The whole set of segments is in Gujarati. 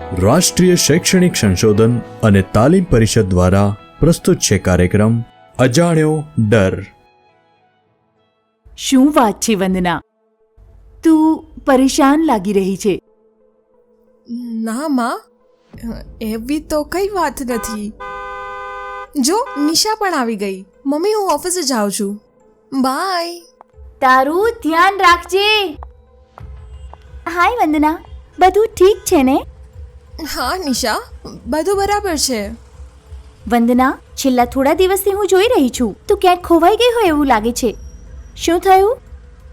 રાષ્ટ્રીય શૈક્ષણિક સંશોધન અને તાલીમ પરિષદ દ્વારા પ્રસ્તુત છે કાર્યક્રમ અજાણ્યો ડર. શું વાત છે વંદના, તું પરેશાન લાગી રહી છે? ના માં, એવી તો કઈ વાત નથી. જો નિશા પણ આવી ગઈ. મમ્મી, હું ઓફિસે જાઉં છું. બાય. તારું ધ્યાન રાખજે. હાય વંદના, બધું ઠીક છે ને? હા નિશા, બધું બરાબર છે. વંદના, છેલ્લા થોડા દિવસથી હું જોઈ રહી છું, તું ક્યાંક ખોવાઈ ગઈ હોય એવું લાગે છે. શું થયું?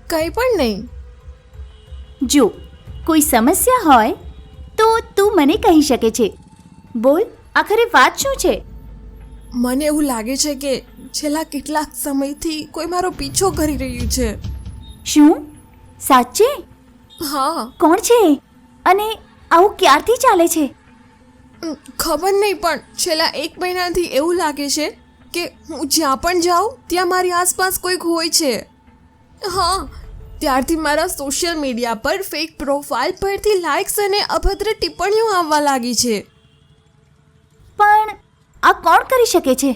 કંઈ પણ નહીં. જો કોઈ સમસ્યા હોય તો તું મને કહી શકે છે. બોલ, આખરે વાત શું છે? મને એવું લાગે છે કે છેલ્લા કેટલાક સમયથી કોઈ મારો પીછો કરી રહ્યું છે. શું? સાચે? હા. કોણ છે અને આવું ક્યારથી ચાલે છે? ખબર નહીં, પણ છેલ્લા 1 મહિનાથી એવું લાગે છે કે હું જ્યાં પણ જાઉં ત્યાં મારી આસપાસ કોઈક હોય છે. હા, ત્યારથી મારા સોશિયલ મીડિયા પર ફેક પ્રોફાઇલ પરથી લાઇક્સ અને અભદ્ર ટિપ્પણીઓ આવવા લાગી છે. પણ આ કોણ કરી શકે છે?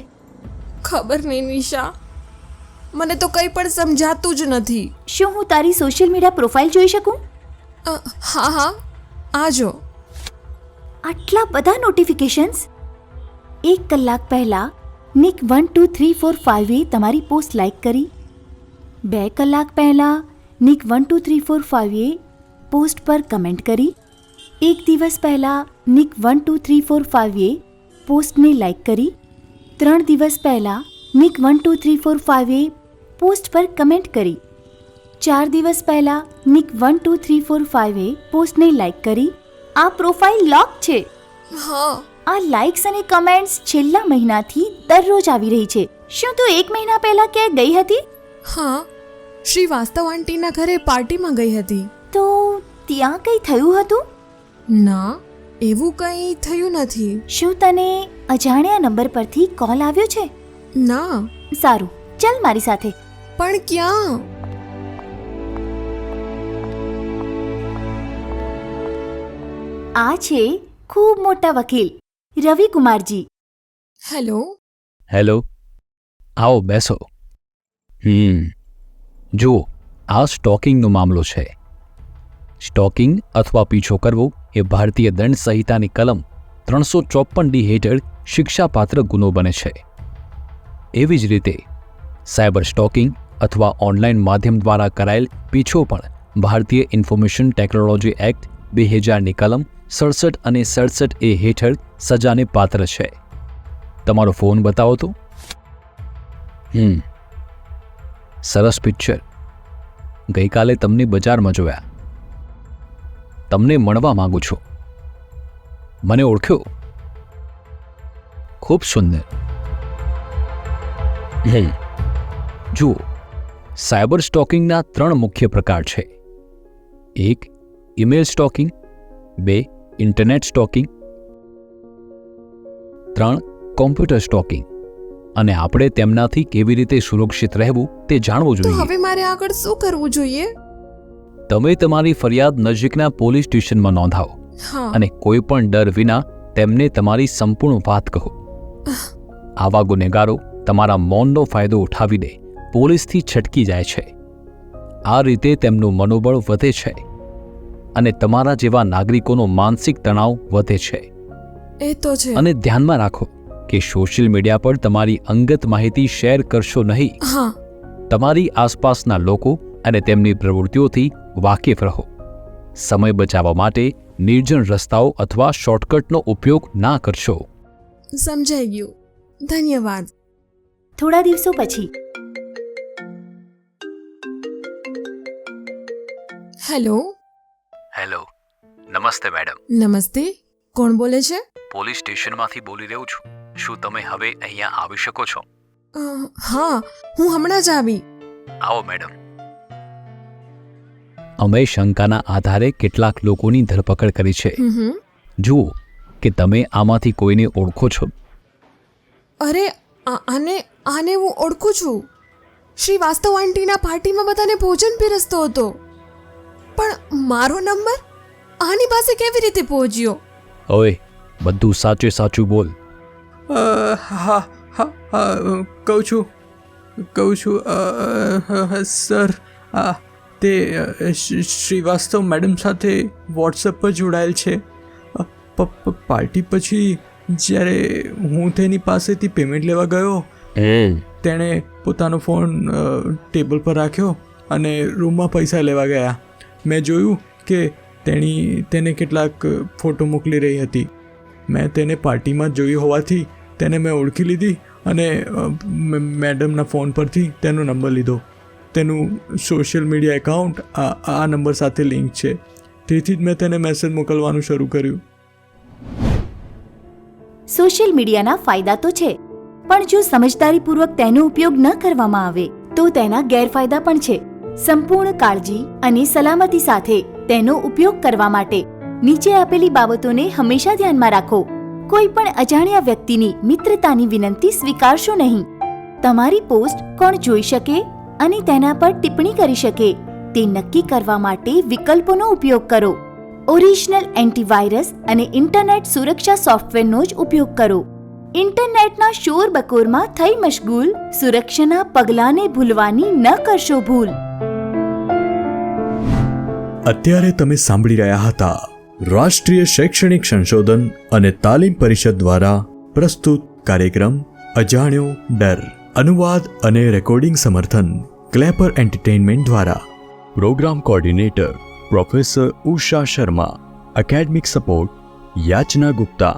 ખબર નહીં નિશા, મને તો કંઈ પણ સમજાતું જ નથી. શું હું તારી સોશિયલ મીડિયા પ્રોફાઇલ જોઈ શકું? હા હા, આજો. આટલા બધા નોટિફિકેશન્સ! 1 કલાક પહેલાં નિક 1 2 3 4 5 એ તમારી પોસ્ટ લાઈક કરી. 2 કલાક પહેલાં નિક 1 2 3 4 5 એ પોસ્ટ પર કમેન્ટ કરી. 1 દિવસ પહેલાં નિક 1 2 3 4 5 એ પોસ્ટને લાઈક કરી. 3 દિવસ પહેલાં નિક 1 2 3 4 5 એ પોસ્ટ પર કમેન્ટ કરી. 4 દિવસ પહેલાં નિક 1 2 3 4 5 એ પોસ્ટને લાઈક કરી. આ પ્રોફાઇલ લોક છે. હા. આ લાઇક્સ અને કમેન્ટ્સ છેલ્લા મહિનાથી દરરોજ આવી રહી છે. શું તું 1 મહિના પહેલા ક્યાંય ગઈ હતી? હા, શ્રી વાસ્તવ આંટીના ઘરે પાર્ટીમાં ગઈ હતી. તો ત્યાં કંઈ થયું હતું? ના, એવું કંઈ થયું નથી. શું તને અજાણ્યા નંબર પરથી કોલ આવ્યો છે? ના. સારું, ચાલ મારી સાથે. પણ ક્યાં? આ છે ખૂબ મોટા વકીલ રવિ કુમારજી. હેલો. હેલો, આવો બેસો. જુઓ, આ સ્ટોકિંગનો મામલો છે. સ્ટોકિંગ અથવા પીછો કરવો એ ભારતીય દંડ સંહિતાની કલમ 354D હેઠળ શિક્ષાપાત્ર ગુનો બને છે. એવી જ રીતે સાયબર સ્ટોકિંગ અથવા ઓનલાઈન માધ્યમ દ્વારા કરાયેલ પીછો પણ ભારતીય ઇન્ફોર્મેશન ટેકનોલોજી એક્ટ 2000ની કલમ 67 અને 67A હેઠળ સજાને પાત્ર છે. તમારો ફોન બતાવો તો. સરસ પિક્ચર. ગઈકાલે તમને બજારમાં જોયા. તમને મળવા માંગુ છું. મને ઓળખ્યો? ખૂબ સુંદર. જુઓ, સાયબર સ્ટોકિંગના 3 મુખ્ય પ્રકાર છે. 1. Email stocking. 2. Internet stocking. 3. Computer stocking. અને આપણે તેમનાથી કેવી રીતે સુરક્ષિત રહેવું તે જાણવું તો જોઈએ. હવે મારે આગળ શું કરવું જોઈએ? તમે તમારી ફરિયાદ નજીકના પોલીસ સ્ટેશનમાં નોંધાવો હા. અને કોઈ પણ ડર વિના તેમને તમારી સંપૂર્ણ વાત કહો. આવા ગુનેગારો તમારા મૌનનો ફાયદો ઉઠાવીને પોલીસથી છટકી જાય છે. આ રીતે તેમનું મનોબળ વધે છે અને તમારા જેવા નાગરિકોનો માનસિક તણાવ વધે છે. એ તો છે. અને ધ્યાનમાં રાખો કે સોશિયલ મીડિયા પર તમારી અંગત માહિતી શેર કરશો નહીં. હા. તમારી આસપાસના લોકો અને તેમની પ્રવૃત્તિઓથી વાકેફ રહો. સમય બચાવવા માટે નિર્જન રસ્તાઓ અથવા શોર્ટકટનો ઉપયોગ ના કરશો. સમજાઈ ગયું. ધન્યવાદ. થોડા દિવસો પછી. હેલો. હેલો, નમસ્તે મેડમ. નમસ્તે. કોણ બોલે છે? પોલીસ સ્ટેશનમાંથી બોલી રહ્યો છું. શું તમે હવે અહીંયા આવી શકો છો? હા, હું હમણાં જ આવી. આવો મેડમ. અમે શંકાના આધારે કેટલાક લોકોની ધરપકડ કરી છે. જુઓ કે તમે આમાંથી કોઈને ઓળખો છો. અરે, આને હું ઓળખું છું. શ્રી વાસ્તવ આંટીના પાર્ટીમાં બધાને ભોજન પીરસતો હતો. પણ મારો નંબર આની પાસે કેવી રીતે પહોંચ્યો? ઓય, બધું સાચે સાચું બોલ. હા હા હા કહું છું સર. તે શ્રીવાસ્તવ મેડમ સાથે વોટ્સએપ પર જોડાયેલ છે. પાર્ટી પછી જ્યારે હું તેની પાસેથી પેમેન્ટ લેવા ગયો, તેણે પોતાનો ફોન ટેબલ પર રાખ્યો અને રૂમમાં પૈસા લેવા ગયા. મેં જોયું કે તેને કેટલાક ફોટો મોકલી રહી હતી. મેં તેને પાર્ટીમાં જોઈ હોવાથી તેને મેં ઓળખી લીધી અને મેડમના ફોન પરથી તેનો નંબર લીધો. તેનું સોશિયલ મીડિયા એકાઉન્ટ આ નંબર સાથે લિંક છે, તેથી જ મેં તેને મેસેજ મોકલવાનું શરૂ કર્યું. સોશિયલ મીડિયાના ફાયદા તો છે, પણ જો સમજદારીપૂર્વક તેનો ઉપયોગ ન કરવામાં આવે તો તેના ગેરફાયદા પણ છે. સંપૂર્ણ કાળજી અને સલામતી સાથે તેનો ઉપયોગ કરવા માટે નીચે આપેલી બાબતોને હંમેશા ધ્યાનમાં રાખો. કોઈ પણ અજાણ્યા વ્યક્તિની મિત્રતાની વિનંતી સ્વીકારશો નહીં. તમારી પોસ્ટ કોણ જોઈ શકે અને તેના પર ટિપ્પણી કરી શકે તે નક્કી કરવા માટે વિકલ્પોનો ઉપયોગ કરો. ઓરિજિનલ એન્ટીવાયરસ અને ઇન્ટરનેટ સુરક્ષા સોફ્ટવેરનો જ ઉપયોગ કરો. ઇન્ટરનેટના શોર બકોરમાં થઈ મશગુલ, સુરક્ષાના પગલાંને ભૂલવાની ન કરશો ભૂલ. અત્યારે તમે સાંભળી રહ્યા હતા રાષ્ટ્રીય શૈક્ષણિક સંશોધન અને તાલીમ પરિષદ દ્વારા પ્રસ્તુત કાર્યક્રમ અજાણ્યો ડર. અનુવાદ અને રેકોર્ડિંગ સમર્થન ક્લેપર એન્ટરટેનમેન્ટ દ્વારા. Programme coordinator professor Usha Sharma. Academic support Yachna Gupta.